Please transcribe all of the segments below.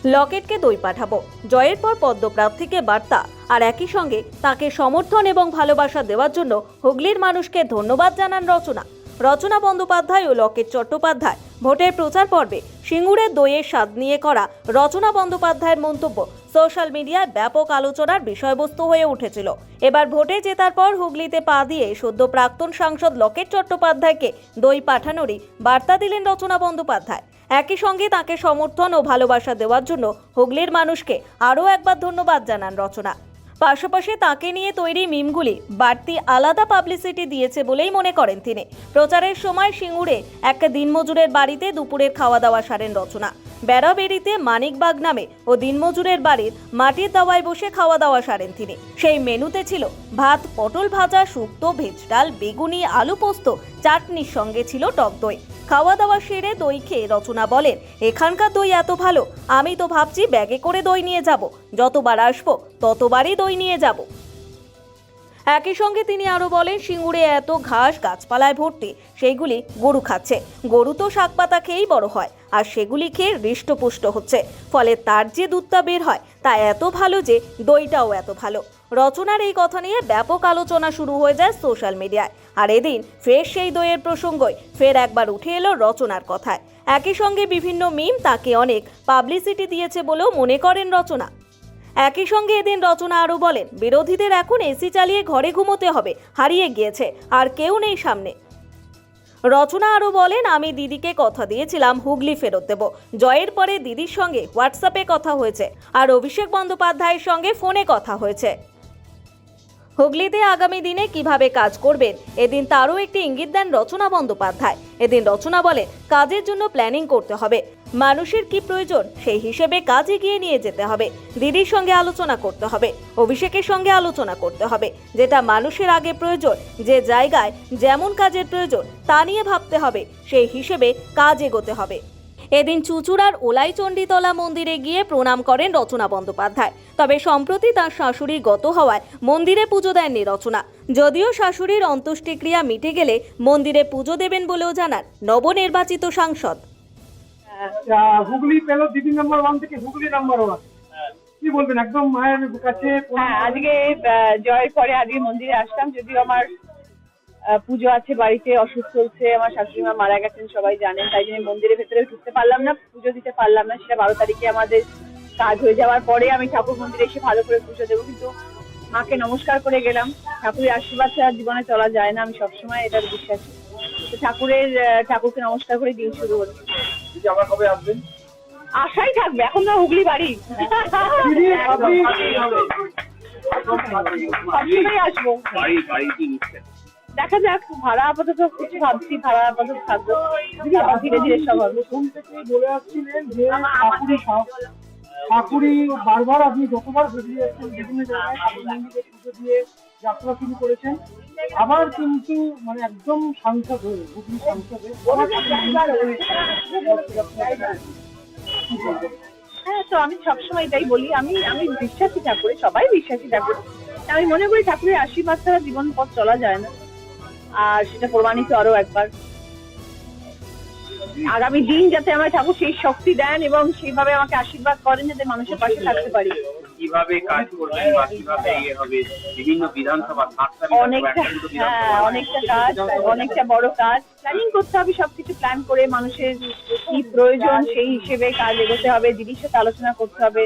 লকেটকে দই পাঠাবো, জয়ের পর পদ্মপ্রার্থীকে বার্তা, আর একই সঙ্গে তাকে সমর্থন এবং ভালোবাসা দেওয়ার জন্য হুগলির মানুষকে ধন্যবাদ জানান রচনা। রচনা বন্দ্যোপাধ্যায় ও লকেট চট্টোপাধ্যায় ভোটের প্রচার পর্বে সিঙ্গুরের দইয়ের স্বাদ নিয়ে করা রচনা বন্দ্যোপাধ্যায়ের মন্তব্য সোশ্যাল মিডিয়ায় ব্যাপক আলোচনার বিষয়বস্তু হয়ে উঠেছিল। এবার ভোটে জেতার পর হুগলিতে পা দিয়ে সদ্য প্রাক্তন সাংসদ লকেট চট্টোপাধ্যায়কে দই পাঠানোরই বার্তা দিলেন রচনা বন্দ্যোপাধ্যায়। একই সঙ্গে তাকে সমর্থন ও ভালোবাসা দেওয়ার জন্য হুগলির মানুষকে আরও একবার ধন্যবাদ জানান রচনা। পাশাপাশি তাকে নিয়ে তৈরি মিমগুলি বাড়তি আলাদা পাবলিসিটি দিয়েছে বলেই মনে করেন তিনি। প্রচারের সময় সিঙ্গুরে এক দিনমজুরের বাড়িতে দুপুরের খাওয়া দাওয়া সারেন রচনা। বেড়াবেড়িতে মানিকবাগ নামে ও দিনমজুরের বাড়ির মাটির দাওয়ায় বসে খাওয়া দাওয়া সারেন তিনি। সেই মেনুতে ছিল ভাত, পটল ভাজা, শুক্তো, ভেজ ডাল, বেগুনি, আলু পোস্ত, চাটনির সঙ্গে ছিল টক দই। খাওয়া দাওয়া সেরে দই খেয়ে রচনা বলেন, এখানকার দই এত ভালো, আমি তো ভাবছি ব্যাগে করে দই নিয়ে যাব, যতবার আসবো ততবারই দই নিয়ে যাব। একই সঙ্গে তিনি আরো বলেন, সিঙ্গুরে এত ঘাস গাছপালায় ভর্তি, সেইগুলি গরু খাচ্ছে। গরু তো শাকপাতা খেয়েই বড় হয়, আর সেগুলি খেয়ে হৃষ্টপুষ্ট হচ্ছে, ফলে তার যে দুধটা বের হয় তা এত ভালো যে দইটাও এত ভালো। রচনার এই কথা নিয়ে ব্যাপক আলোচনা শুরু হয়ে যায় সোশ্যাল মিডিয়ায়। আর এদিন ফের সেই দইয়ের প্রসঙ্গই ফের একবার উঠে এলো রচনার কথায়। একই সঙ্গে বিভিন্ন মিম তাকে অনেক পাবলিসিটি দিয়েছে বলেও মনে করেন রচনা। একই সঙ্গে এদিন রচনা আরও বলেন, বিরোধীদের এখন এসি চালিয়ে ঘরে ঘুমোতে হবে, হারিয়ে গিয়েছে, আর কেউ নেই সামনে। রচনা আরও বলেন, আমি দিদিকে কথা দিয়েছিলাম হুগলি ফেরত দেব। জয়ের পরে দিদির সঙ্গে হোয়াটসঅ্যাপে কথা হয়েছে, আর অভিষেক বন্দ্যোপাধ্যায়ের সঙ্গে ফোনে কথা হয়েছে। হুগলিতে আগামী দিনে কিভাবে কাজ করবেন এদিন তারও একটি ইঙ্গিত দেন রচনা বন্দ্যোপাধ্যায়। এদিন রচনা বলেন, কাজের জন্য প্ল্যানিং করতে হবে, মানুষের কি প্রয়োজন সেই হিসেবে কাজ এগিয়ে নিয়ে যেতে হবে। দিদির সঙ্গে আলোচনা করতে হবে, অভিষেকের সঙ্গে আলোচনা করতে হবে, যেটা মানুষের আগে প্রয়োজন, যে জায়গায় যেমন কাজের প্রয়োজন তা নিয়ে ভাবতে হবে, সেই হিসেবে কাজ এগোতে হবে। এদিন চুঁচুড়ার ওলাইচণ্ডীতলা মন্দিরে গিয়ে প্রণাম করেন রচনা বন্দ্যোপাধ্যায়। তবে সম্প্রতি তার শাশুড়ি গত হওয়ায় মন্দিরে পুজো দেননি রচনা। যদিও শাশুড়ির অন্ত্যেষ্টিক্রিয়া মিটে গেলে মন্দিরে পুজো দেবেন বলেও জানান নবনির্বাচিত সাংসদ। হুগলি পেল দিদি নাম্বার 1 থেকে হুগলি নাম্বার 1, কি বলবেন? একদম মায়ের কাছে। আজকে জয়ের পরে আজকে মন্দিরে আসলাম, যদিও আমার পুজো আছে বাড়িতে, ওষুধ চলছে, আমার শাশুড়ি মা মারা গেছেন সবাই জানেন, তাই জন্য মন্দিরের ভেতরে ঢুকতে পারলাম না, পুজো দিতে পারলাম না। সেটা 12 তারিখে আমাদের কাজ হয়ে যাওয়ার পরে আমি ঠাকুর মন্দিরে এসে ভালো করে পুজো দেবো। কিন্তু মাকে নমস্কার করে গেলাম, ঠাকুরের আশীর্বাদ ছাড়া জীবনে চলা যায় না, আমি সবসময় এটার বিশ্বাসী। তো ঠাকুরকে নমস্কার করে দিন শুরু হচ্ছে। আবার কবে আসবেন? আশাই থাকবে, এখন তো হুগলি বাড়ি, সবসময় আসবো। দেখা যাক, ভাড়া আপাতত কিছু ভাবছি, ভাড়া আপাতত থাকবো, ধীরে ধীরে সব হবে। ঘুম থেকে বলে আসছিলেন যে ঠাকুরি বারবার আপনি যতবার বেরিয়ে যাচ্ছেন বিভিন্ন জায়গায় ঠাকুর মন্দিরে পুজো দিয়ে যাত্রা শুরু করেছেন, আবার কিন্তু মানে একদম সাংসদ হয়ে হুগলি সাংসদ হয়ে। হ্যাঁ, তো আমি সবসময় এটাই বলি, আমি বিশ্বাসী ঠাকুরে, সবাই বিশ্বাসী ঠাকুরে। আমি মনে করি ঠাকুরের আশীর্বাদ ছাড়া জীবন পথ চলা যায় না, আর সেটা প্রমাণিত আরো একবার। আগামী দিন যাতে আমার ঠাকুর সেই শক্তি দেন এবং সেইভাবে আমাকে আশীর্বাদ করেন, যাতে মানুষের পাশে থাকতে পারি। কিভাবে কাজ করবেন বা কিভাবে হবে, বিভিন্ন বিধানসভা অনেকটা কাজ, অনেকটা বড় কাজ প্ল্যানিং করতে হবে, সবকিছু প্ল্যান করে মানুষের কি প্রয়োজন সেই হিসেবে কাজ এগোতে হবে। দিদির সাথে আলোচনা করতে হবে,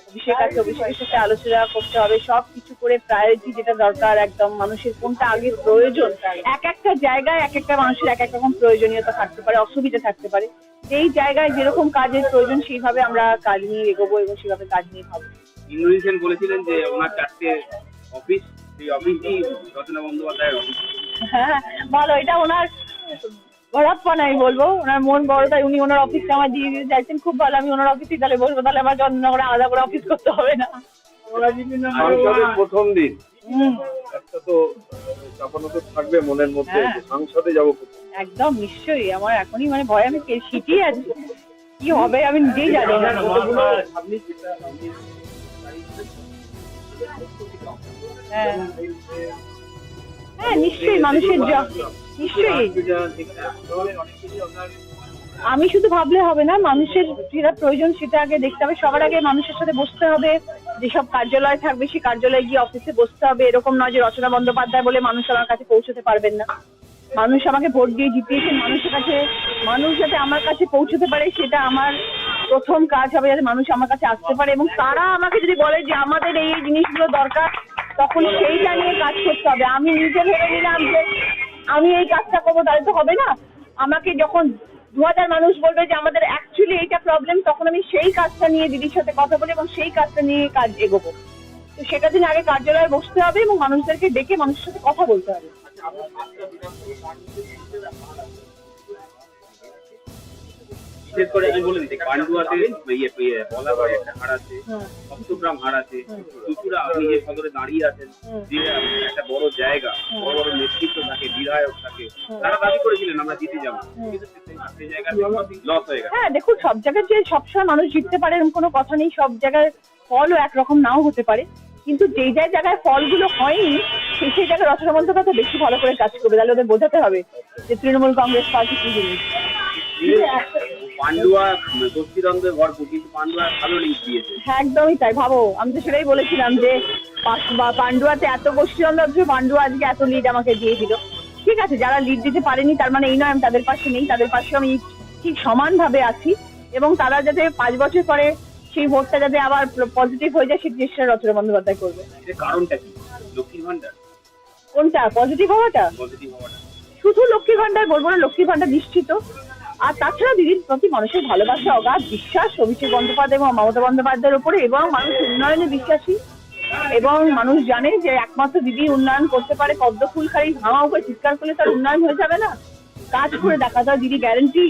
অভিষেকের সাথে আলোচনা করতে হবে, সবকিছু করে প্রায়োরিটি যেটা দরকার, একদম মানুষের কোনটা আগে প্রয়োজন। এক একটা জায়গায় এক একটা মানুষের এক এক রকম প্রয়োজনীয়তা থাকতে পারে, অসুবিধা থাকতে পারে, সেই জায়গায় যেরকম কাজের প্রয়োজন সেইভাবে আমরা কাজ নিয়ে এগোবো এবং সেভাবে কাজ নিয়ে ভাববো। ইন্দ্রজিৎ বলেছিলেন যে ওনার 4টে অফিস, সেই অফিসই রচনা বন্দ্যোপাধ্যায়ের অফিস। হ্যাঁ ভালো, এটা ওনার বড়প্পা নাই বলবো, ওনার মন বড়, তাই উনি ওনার অফিসটা আমার দিয়ে দিতে চাইছেন। খুব ভালো, আমি ওনার অফিসে তাহলে বসবো, তাহলে আমার জন্য করে আলাদা করে অফিস করতে হবে না। প্রথম দিন একটা তো চাপানো তো থাকবে মনের মধ্যে, সংসদে যাবো একদম নিশ্চয়ই। আমার এখনই মানে ভয়, আমি শিখিয়ে আছি, কি হবে আমি নিজেই জানি না। হ্যাঁ নিশ্চয়ই, মানুষের নিশ্চয়ই আমি শুধু ভাবলে হবে না, মানুষের যেটা প্রয়োজন সেটা আগে দেখতে হবে। সবার আগে মানুষের সাথে বসতে হবে, যেসব কার্যালয় থাকবে সেই কার্যালয়ে গিয়ে অফিসে বসতে হবে। এরকম নয় যে রচনা বন্দ্যোপাধ্যায় বলে মানুষ আমার কাছে পৌঁছতে পারবেন না। মানুষ আমাকে ভোট দিয়ে জিতিয়েছেন, মানুষ যাতে আমার কাছে পৌঁছতে পারে সেটা আমার প্রথম কাজ হবে, যাতে মানুষ আমার কাছে আসতে পারে। এবং তারা আমাকে যদি বলে যে আমাদের এই জিনিসগুলো দরকার, তখন সেইটা নিয়ে কাজ করতে হবে। আমি নিজে ভেবে নিলাম যে আমি এই কাজটা করবো, তাহলে তো হবে না। আমাকে যখন 2000 মানুষ বলবে যে আমাদের অ্যাকচুয়ালি এইটা প্রবলেম, তখন আমি সেই কাজটা নিয়ে দিদির সাথে কথা বলি এবং সেই কাজটা নিয়ে কাজ এগোবো। তো সেটার জন্য আগে কার্যালয়ে বসতে হবে এবং মানুষদেরকে ডেকে মানুষের সাথে কথা বলতে হবে। বিশেষ করে আমি বলে দিচ্ছি, পান্ডুয়াতে বলাবাড়ি একটা হার আছে, সপ্তগ্রাম হার আছে, চুচুড়া আপনি যে সদরে দাঁড়িয়ে আছেন, যে একটা বড় জায়গা, বড় বড় নেতৃত্ব থাকে, বিধায়ক থাকে, তারা দাবি করেছিলেন আমরা জিতে যাবো, কিন্তু সেই জায়গায় লস হয়ে গেছে। হ্যাঁ দেখুন, সব জায়গায় যে সবসময় মানুষ জিততে পারে এরকম কোনো কথা নেই। সব জায়গায় ফলও একরকম নাও হতে পারে, কিন্তু যেই জায়গায় ফলগুলো হয়নি সেই জায়গায় রচনা বন্দ্যোপাধ্যায় বেশি ভালো করে কাজ করবে। তাহলে ওদের বোঝাতে হবে যে তৃণমূল কংগ্রেস পার্টি কি জিনিস। পান্ডুয়া গোষ্ঠীদ্বন্দ্বে ভরপুর, কিন্তু পান্ডুয়া ভালো লিড দিয়েছে। হ্যাঁ একদমই তাই। ভাবো, আমি তো সেটাই বলেছিলাম যে পান্ডুয়াতে এত গোষ্ঠীদ্বন্দ্ব হচ্ছে, পান্ডুয়া আজকে এত লিড আমাকে দিয়ে দিল। ঠিক আছে, যারা লিড দিতে পারেনি তার মানে এই নয় আমি তাদের পাশে নেই, তাদের পাশে আমি ঠিক সমানভাবে আছি। এবং তারা যাতে 5 বছর পরে সেই ভোটটা যাতে আবার পজিটিভ হয়ে যায় সেই চেষ্টা রচনা বন্দ্যোপাধ্যায় করবে। এর কারণটা কি? লক্ষ্মীর ভান্ডার? কোনটা পজিটিভ হওয়াটা? পজিটিভ হওয়াটা শুধু লক্ষ্মী ভান্ডার বলবো না, লক্ষ্মী ভান্ডার নিশ্চিত। আর তাছাড়া দিদির প্রতি মানুষের ভালোবাসা, অগাধ বিশ্বাস অভিষেক বন্দ্যোপাধ্যায় এবং মমতা বন্দ্যোপাধ্যায়ের উপরে, এবং মানুষ উন্নয়নে বিশ্বাসী। এবং মানুষ জানে যে একমাত্র দিদি উন্নয়ন করতে পারে। পদ্ম ফুল খালি ভাঙা উপরে চিৎকার করলে তার উন্নয়ন হয়ে যাবে না, কাজ করে দেখা যায়। দিদি গ্যারেন্টি,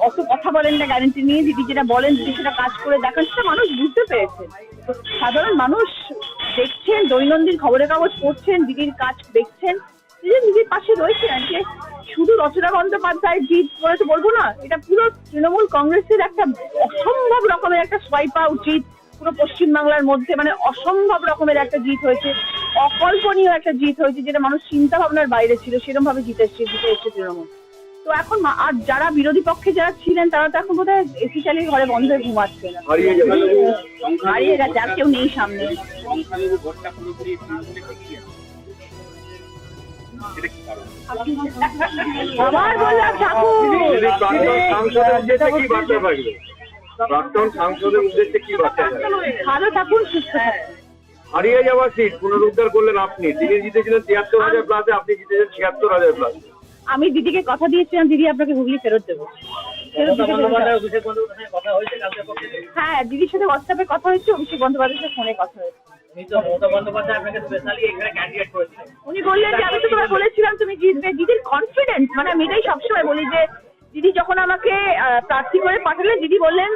অত কথা বলেন না গ্যারেন্টি নিয়ে, দিদি যেটা বলেন দিদি সেটা কাজ করে দেখান, সেটা মানুষ বুঝতে পেরেছে। সাধারণ মানুষ দেখছেন, দৈনন্দিন খবরের কাগজ পড়ছেন, দিদির কাজ দেখছেন, দিদির পাশে রয়েছেন। যে শুধু রচনা বন্দ্যোপাধ্যায় জিত বলে তো বলবো না, এটা পুরো তৃণমূল কংগ্রেসের একটা অসম্ভব রকমের একটা সোয়াইপ আউট জিত পুরো পশ্চিমবাংলার মধ্যে। মানে অসম্ভব রকমের একটা জিত হয়েছে, অকল্পনীয় একটা জিত হয়েছে, যেটা মানুষ চিন্তা ভাবনার বাইরে ছিল। সেরকম ভাবে জিতে এসছে তৃণমূল। তো এখন আর যারা বিরোধী পক্ষে যারা ছিলেন তারা তো এখন বোধহয় এসি চালিয়ে ঘরে বন্ধ হয়ে ঘুমাচ্ছে না, হারিয়ে গেছে, আর কেউ নেই সামনে। সংখ্যালঘু ভোটটা পুরোপুরি তৃণমূলে ঠেকে গেছে। এটা কি কারণ? আবার বললাম সাংসদের উদ্দেশ্যে কি বার্তা থাকবে? প্রাক্তন সাংসদের উদ্দেশ্যে কি বার্তা থাকবে? ভালো থাকুন, সুস্থ থাকুন। হারিয়ে যাওয়া সিট পুনরুদ্ধার করলেন আপনি। তিনি জিতেছিলেন 73,000 প্লাসে, আপনি জিতেছেন 76,000 প্লাস। আমি দিদিকে কথা দিয়েছিলাম দিদি আপনাকে হুগলি ফেরত দেবো। হ্যাঁ, দিদির সাথে হোয়াটসঅ্যাপে কথা হয়েছে, অভিষেক বন্দ্যোপাধ্যায়ের সাথে ফোনে কথা হয়েছে। উনি বললেন যে আমি তো তোমায় বলেছিলাম তুমি জিতবে। দিদির কনফিডেন্স, মানে আমি এটাই সবসময় বলি যে দিদি যখন আমাকে প্রার্থী করে পাঠালেন, দিদি বললেন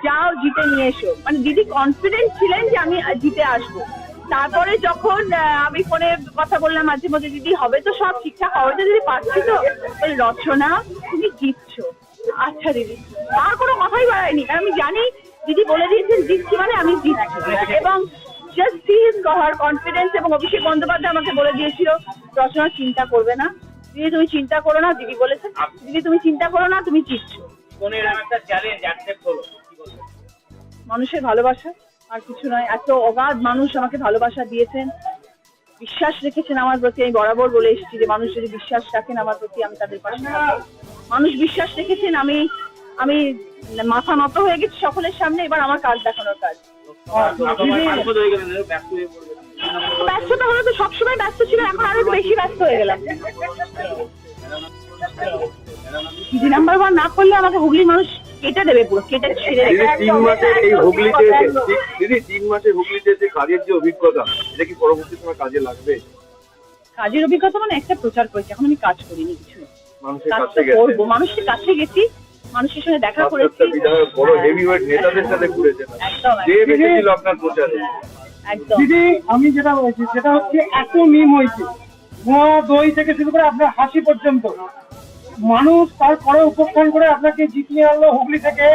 যাও জিতে নিয়ে এসো। মানে দিদি কনফিডেন্ট ছিলেন যে আমি জিতে আসবো। তারপরে যখন আমি ফোনে কথা বললাম মাঝে মধ্যে, দিদি হবে তো সব ঠিকঠাক, হবে তো দিদি, পারছি তো। রচনা তুমি জিতছো, আচ্ছা দিদি। আর কোনো কথাই বাড়ায়নি, কারণ আমি জানি দিদি বলে দিয়েছেন জিতছি মানে আমি জিতছি। এবং জাস্ট সি হিজ কনফিডেন্স। এবং অভিষেক বন্দ্যোপাধ্যায় আমাকে বলে দিয়েছিল রচনা চিন্তা করবে না, দিদি তুমি চিন্তা করো না। দিদি বলেছেন দিদি তুমি চিন্তা করো না, তুমি জিতছো। মানুষের ভালোবাসা, আর কিছু নয়। এত অগাধ মানুষ আমাকে ভালোবাসা দিয়েছেন, বিশ্বাস রেখেছেন আমার প্রতি। আমি বরাবর বলে এসেছি যে মানুষ যদি বিশ্বাস রাখেন আমার প্রতি, আমি তাদের পাশে থাকবো। মানুষ বিশ্বাস রেখেছেন, আমি মাথা নত হয়ে গেছি সকলের সামনে। এবার আমার কাজ দেখানোর কাজ। ব্যস্ততা হলে তো সবসময় ব্যস্ত ছিল, এখন আরো বেশি ব্যস্ত হয়ে গেলাম। দিদি নাম্বার 1 না করলে আমাকে হুগলির মানুষ কেটে দেবে, পুরো কেটে ছিঁড়ে দেবে। 3 মাসে এই হুগলিতে দিদি 3 মাসে হুগলিতে যে কাজের যে অভিজ্ঞতা, এটা কি পরবর্তী সময় কাজে লাগবে? কাজের অভিজ্ঞতা মানে একটা প্রচার করেছি, এখন আমি কাজ করিনি কিছু। মানুষের কাছে গেছে, করবো, মানুষের কাছে গেছি, মানুষের সঙ্গে দেখা করেছি। বিধায়ক বড় হেভিওয়েট নেতাদের সাথে ঘুরেছেন, যে বেঁচেছিল আপনার প্রচারে। একদম দিদি আমি যেটা বলছি সেটা হচ্ছে এত মিম হয়েছে, মোয়া দই থেকে শুরু করে আপনার হাসি পর্যন্ত। মানুষ তারপরে উপস্থান করে আপনাকে জিতিয়ে আনলো হুগলি থেকে।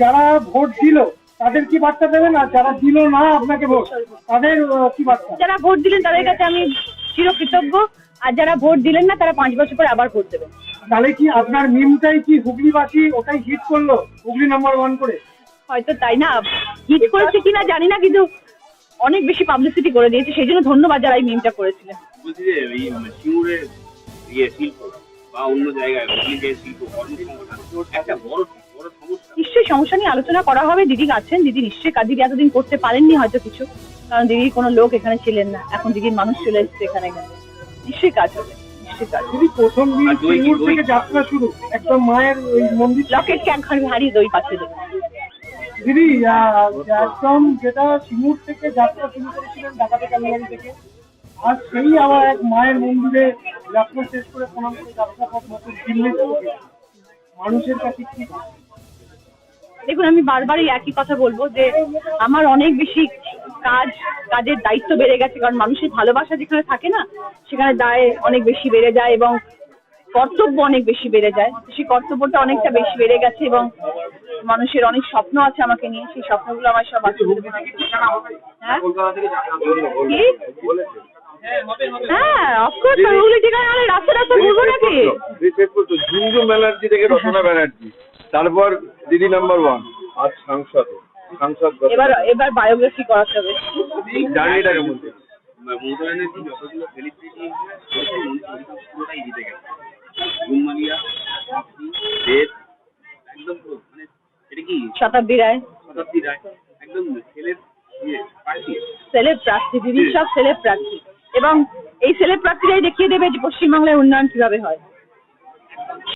যারা ভোট দিল তাদের কি বার্তা দেবেন, আর যারা দিল না আপনাকে ভোট, তাদের কি বার্তা? যারা ভোট দিলেন তাদের কাছে আমি চিরকৃতজ্ঞ, আর যারা ভোট দিলেন না তারা 5 বছর পরে আবার ভোট দেবেন। তাহলে কি আপনার মিমটাই কি হুগলিবাসী ওটাই হিট করলো, হুগলি নাম্বার 1 করে? হয়তো তাই না, হিট করেছে কিনা জানি না, কিন্তু অনেক বেশি পাবলিসিটি করে দিয়েছে, সেই জন্য ধন্যবাদ যারা এই মিমটা করেছিলেন। বলছি যে এই সিঙ্গুরের শিল্প বা অন্য জায়গায় হুগলি যে শিল্প কর্মসংস্থান একটা বড় বড় সমস্যা। নিশ্চয়ই সমস্যা নিয়ে আলোচনা করা হবে, দিদি আছেন, দিদি নিশ্চয়ই দিদি এতদিন করতে পারেননি হয়তো কিছু, কারণ দিদির কোনো লোক এখানে ছিলেন না, এখন দিদির মানুষ চলে এসছে এখানে, নিশ্চয়ই কাজ হবে, নিশ্চয়ই কাজ হবে। দিদি প্রথম দিন সিঙ্গুর থেকে যাত্রা শুরু, একদম মায়ের ওই মন্দির লকেটকে একখান হারিয়ে দই পাচ্ছে দেবে। দিদি একদম যেটা সিঙ্গুর থেকে যাত্রা শুরু করেছিলেন ঢাকাতে কালীবাড়ি থেকে, আর সেই আবার এক মায়ের মন্দিরে যাত্রা শেষ করে প্রণাম করে যাত্রা পথ মতো দিল্লি মানুষের কাছে কি? দেখুন, আমি বারবারই একই কথা বলবো যে আমার অনেক বেশি কাজের দায়িত্ব বেড়ে গেছে, কারণ মানুষের ভালোবাসা যেখানে থাকে না, সেখানে দায় অনেক বেশি বেড়ে যায় এবং কর্তব্য অনেক বেশি বেড়ে যায়। সেই কর্তব্যটা অনেকটা বেশি বেড়ে গেছে এবং মানুষের অনেক স্বপ্ন আছে আমাকে নিয়ে, সেই স্বপ্নগুলো আমার সব আছে। হ্যাঁ, হ্যাঁ, অফকোর্স হুগলি ঠিকানা হলে রাস্তা রাস্তা ঘুরবো নাকি? ঝুমঝুম ব্যানার্জি থেকে রচনা ব্যানার্জি, তারপর দিদি নাম্বার 1, আর সাংসদ। এবার বায়োগ্রাফি করাতে হবে। জার্নিটার মধ্যে মমতা ব্যানার্জি যতগুলো সেলিব্রিটি পুরোটাই জিতে গেছে। জুম্মালিয়া, দেব, একদম পুরো মানে এটা কি শতাব্দী রায় একদম ছেলের প্রার্থী, সেলেব প্রার্থী, দিদির সব সেলেব প্রার্থী, এবং এই সেলেব প্রার্থীরাই দেখিয়ে দেবে যে পশ্চিমবাংলায় উন্নয়ন কিভাবে হয়।